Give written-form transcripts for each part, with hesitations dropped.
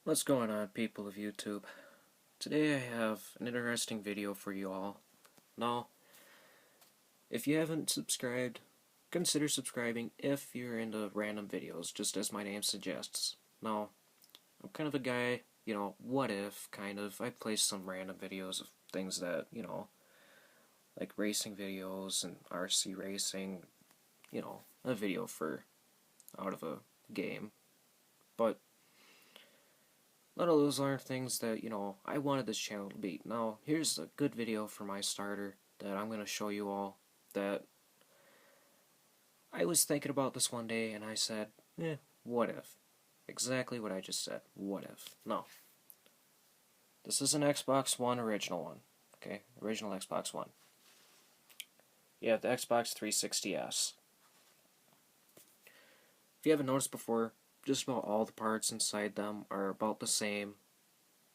What's going on, people of YouTube? Today I have an interesting video for you all. Now, if you haven't subscribed, consider subscribing if you're into random videos, just as my name suggests. Now, I'm kind of a guy, what if, kind of. I play some random videos of things that, like racing videos and RC racing, a video for out of a game. But none of those aren't things that, I wanted this channel to be. Now, here's a good video for my starter that I'm going to show you all that I was thinking about this one day and I said, what if? Exactly what I just said. What if? No. This is an Xbox One original one. Okay? Original Xbox One. You have the Xbox 360S. If you haven't noticed before, just about all the parts inside them are about the same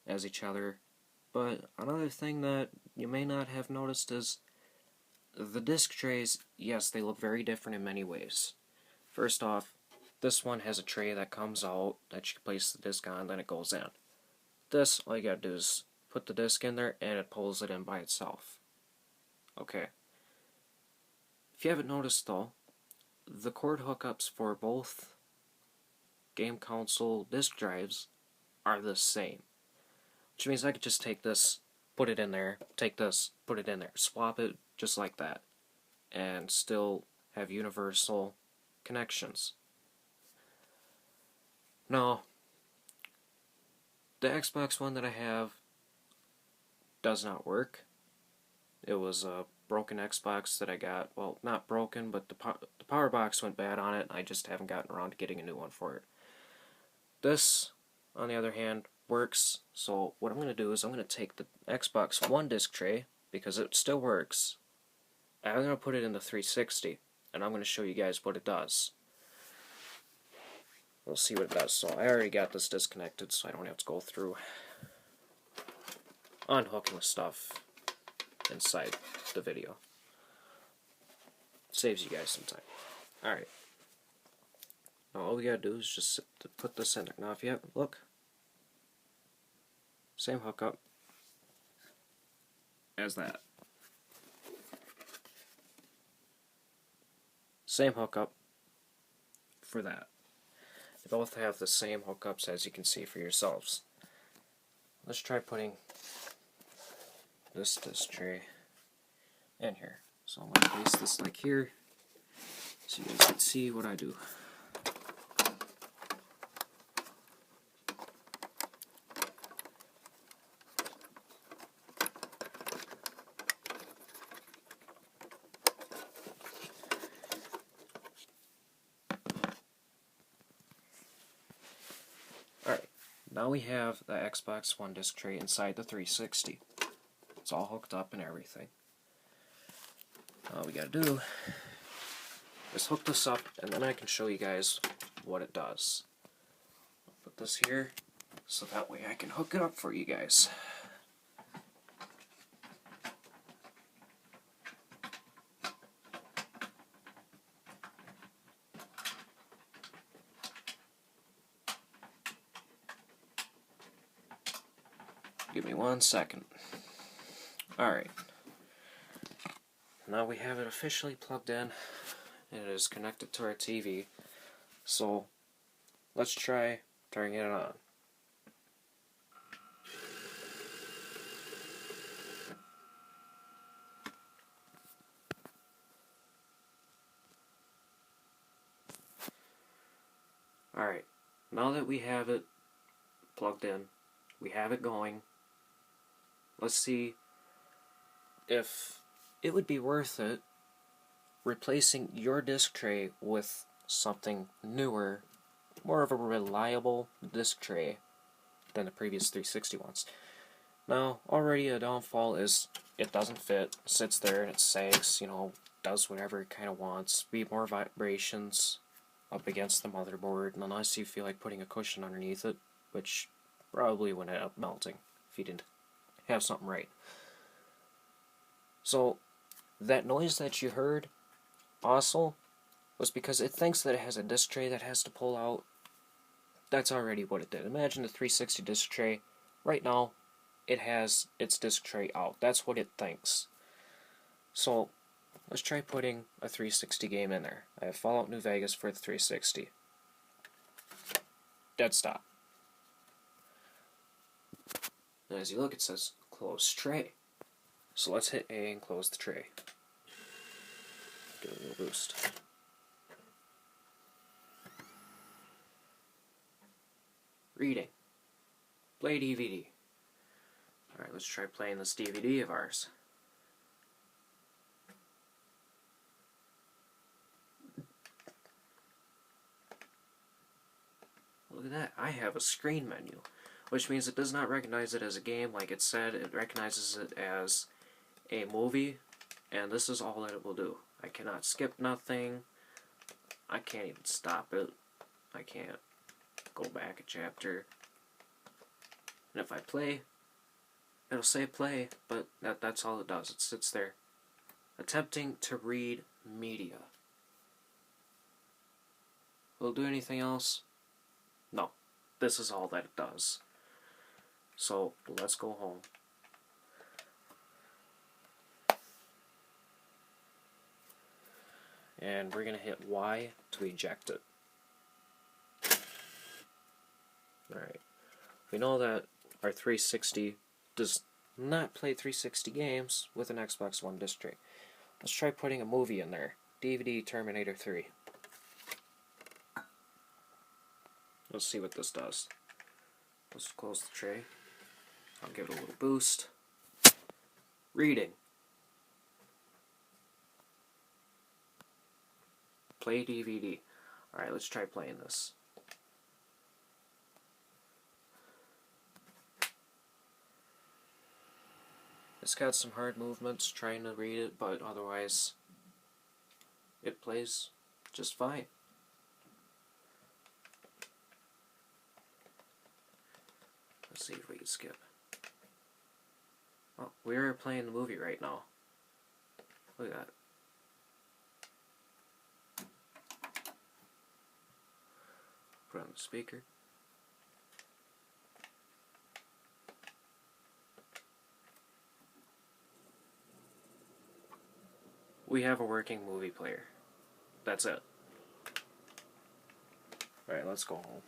as each other. But another thing that you may not have noticed is the disc trays. Yes, they look very different in many ways. First off, this one has a tray that comes out that you can place the disc on, then it goes in. This, all you gotta do is put the disc in there and it pulls it in by itself. Okay. If you haven't noticed though, the cord hookups for both game console disc drives are the same. Which means I could just take this, put it in there, take this, put it in there, swap it just like that, and still have universal connections. Now, the Xbox One that I have does not work. It was a broken Xbox that I got. Well, not broken, but the power box went bad on it, and I just haven't gotten around to getting a new one for it. This, on the other hand, works. So what I'm going to do is I'm going to take the Xbox One disc tray, because it still works, and I'm going to put it in the 360, and I'm going to show you guys what it does. We'll see what it does. So I already got this disconnected, so I don't have to go through unhooking stuff inside the video. Saves you guys some time. Alright. Now all we gotta do is just put this in there. Now if you have, look, same hookup as that. Same hookup for that. They both have the same hookups, as you can see for yourselves. Let's try putting this disc tray in here. So I'm going to place this like here so you guys can see what I do. Alright, now we have the Xbox One disc tray inside the 360. It's all hooked up and everything. All we gotta do is hook this up, and then I can show you guys what it does. I'll put this here so that way I can hook it up for you guys. Give me 1 second. Alright. Now we have it officially plugged in. It is connected to our TV. So, let's try turning it on. Alright. Now that we have it plugged in, we have it going, let's see if it would be worth it replacing your disc tray with something newer, more of a reliable disc tray than the previous 360 ones. Now, already a downfall is it doesn't fit, sits there and it sags, does whatever it kind of wants, be more vibrations up against the motherboard, and unless you feel like putting a cushion underneath it, which probably would end up melting if you didn't have something right. So, that noise that you heard also was because it thinks that it has a disc tray that has to pull out. that's already what it did. Imagine the 360 disc tray. Right now, it has its disc tray out. That's what it thinks. So, let's try putting a 360 game in there. I have Fallout New Vegas for the 360. Dead stop. And as you look, it says close tray. So let's hit A and close the tray. Give it a little boost. Reading. Play DVD. Alright, let's try playing this DVD of ours. Look at that, I have a screen menu, which means it does not recognize it as a game like it said. It recognizes it as a movie, and this is all that it will do. I cannot skip nothing. I can't even stop it. I can't go back a chapter. And if I play, it'll say play, but that's all it does. It sits there attempting to read media. Will it do anything else? No. This is all that it does. So, let's go home. And we're going to hit Y to eject it. Alright. We know that our 360 does not play 360 games with an Xbox One disc tray. Let's try putting a movie in there. DVD Terminator 3. Let's see what this does. Let's close the tray. I'll give it a little boost. Reading. Play DVD. Alright, let's try playing this. It's got some hard movements trying to read it, but otherwise it plays just fine. Let's see if we can skip. Oh, we are playing the movie right now. Look at that. Put on the speaker. We have a working movie player. That's it. Alright, let's go home.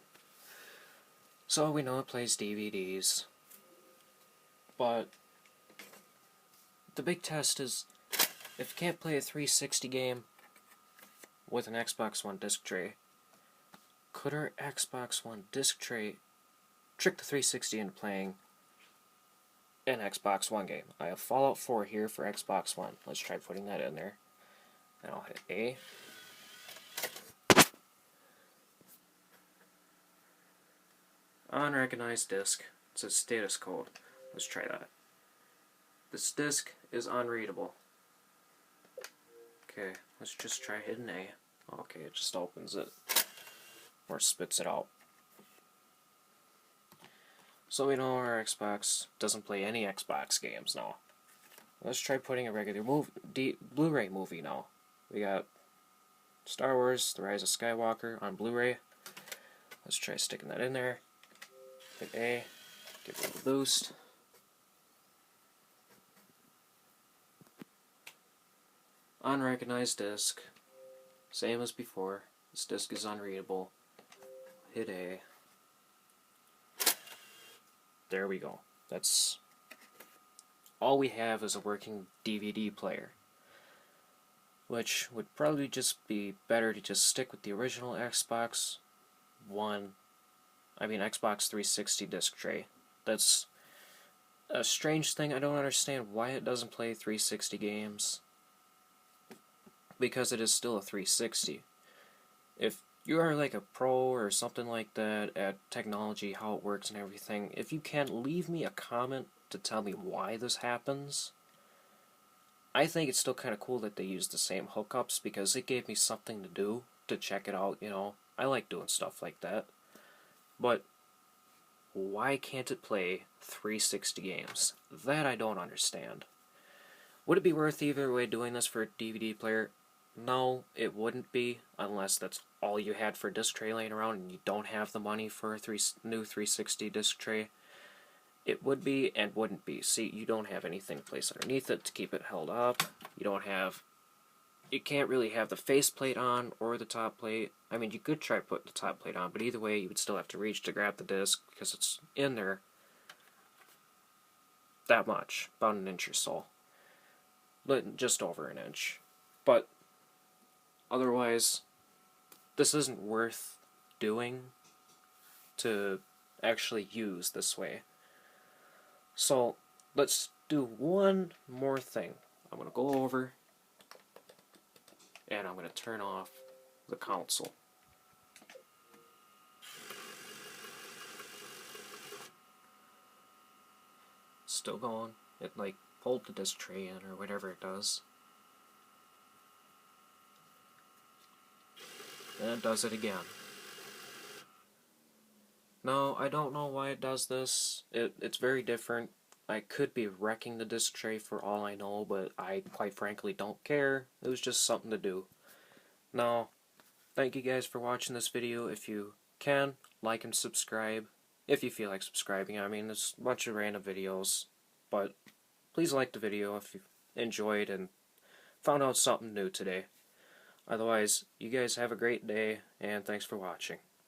So we know it plays DVDs, but the big test is, if it can't play a 360 game with an Xbox One disc tray, could our Xbox One disc tray trick the 360 into playing an Xbox One game? I have Fallout 4 here for Xbox One. Let's try putting that in there. And I'll hit A. Unrecognized disk. It says status code. Let's try that. This disk is unreadable. Okay, let's just try hitting A. Okay, it just opens it. Or spits it out. So we know our Xbox doesn't play any Xbox games now. Let's try putting a regular Blu-ray movie now. We got Star Wars: The Rise of Skywalker on Blu-ray. Let's try sticking that in there. Hit A. Give it a little boost. Unrecognized disc. Same as before. This disc is unreadable. Hit A. There we go. That's all we have is a working DVD player, which would probably just be better to just stick with the original Xbox 360 disc tray. That's a strange thing. I don't understand why it doesn't play 360 games, because it is still a 360. If you are like a pro or something like that at technology, how it works and everything, if you can, leave me a comment to tell me why this happens. I think it's still kind of cool that they use the same hookups, because it gave me something to do, to check it out, you know. I like doing stuff like that. But why can't it play 360 games? That I don't understand. Would it be worth either way doing this for a DVD player? No, it wouldn't be, unless that's all you had for a disc tray laying around and you don't have the money for a new 360 disc tray, it would be and wouldn't be. See, you don't have anything placed underneath it to keep it held up. You can't really have the faceplate on or the top plate. I mean, you could try putting the top plate on, but either way, you would still have to reach to grab the disc because it's in there that much, about an inch or so. Just over an inch. But otherwise, this isn't worth doing to actually use this way. So let's do one more thing. I'm going to go over and I'm going to turn off the console. Still going. It pulled the disc tray in or whatever it does. And it does it again. Now, I don't know why it does this. It's very different. I could be wrecking the disc tray for all I know, but I quite frankly don't care. It was just something to do. Now, thank you guys for watching this video. If you can, like and subscribe. If you feel like subscribing. I mean, it's a bunch of random videos. But please like the video if you enjoyed and found out something new today. Otherwise, you guys have a great day, and thanks for watching.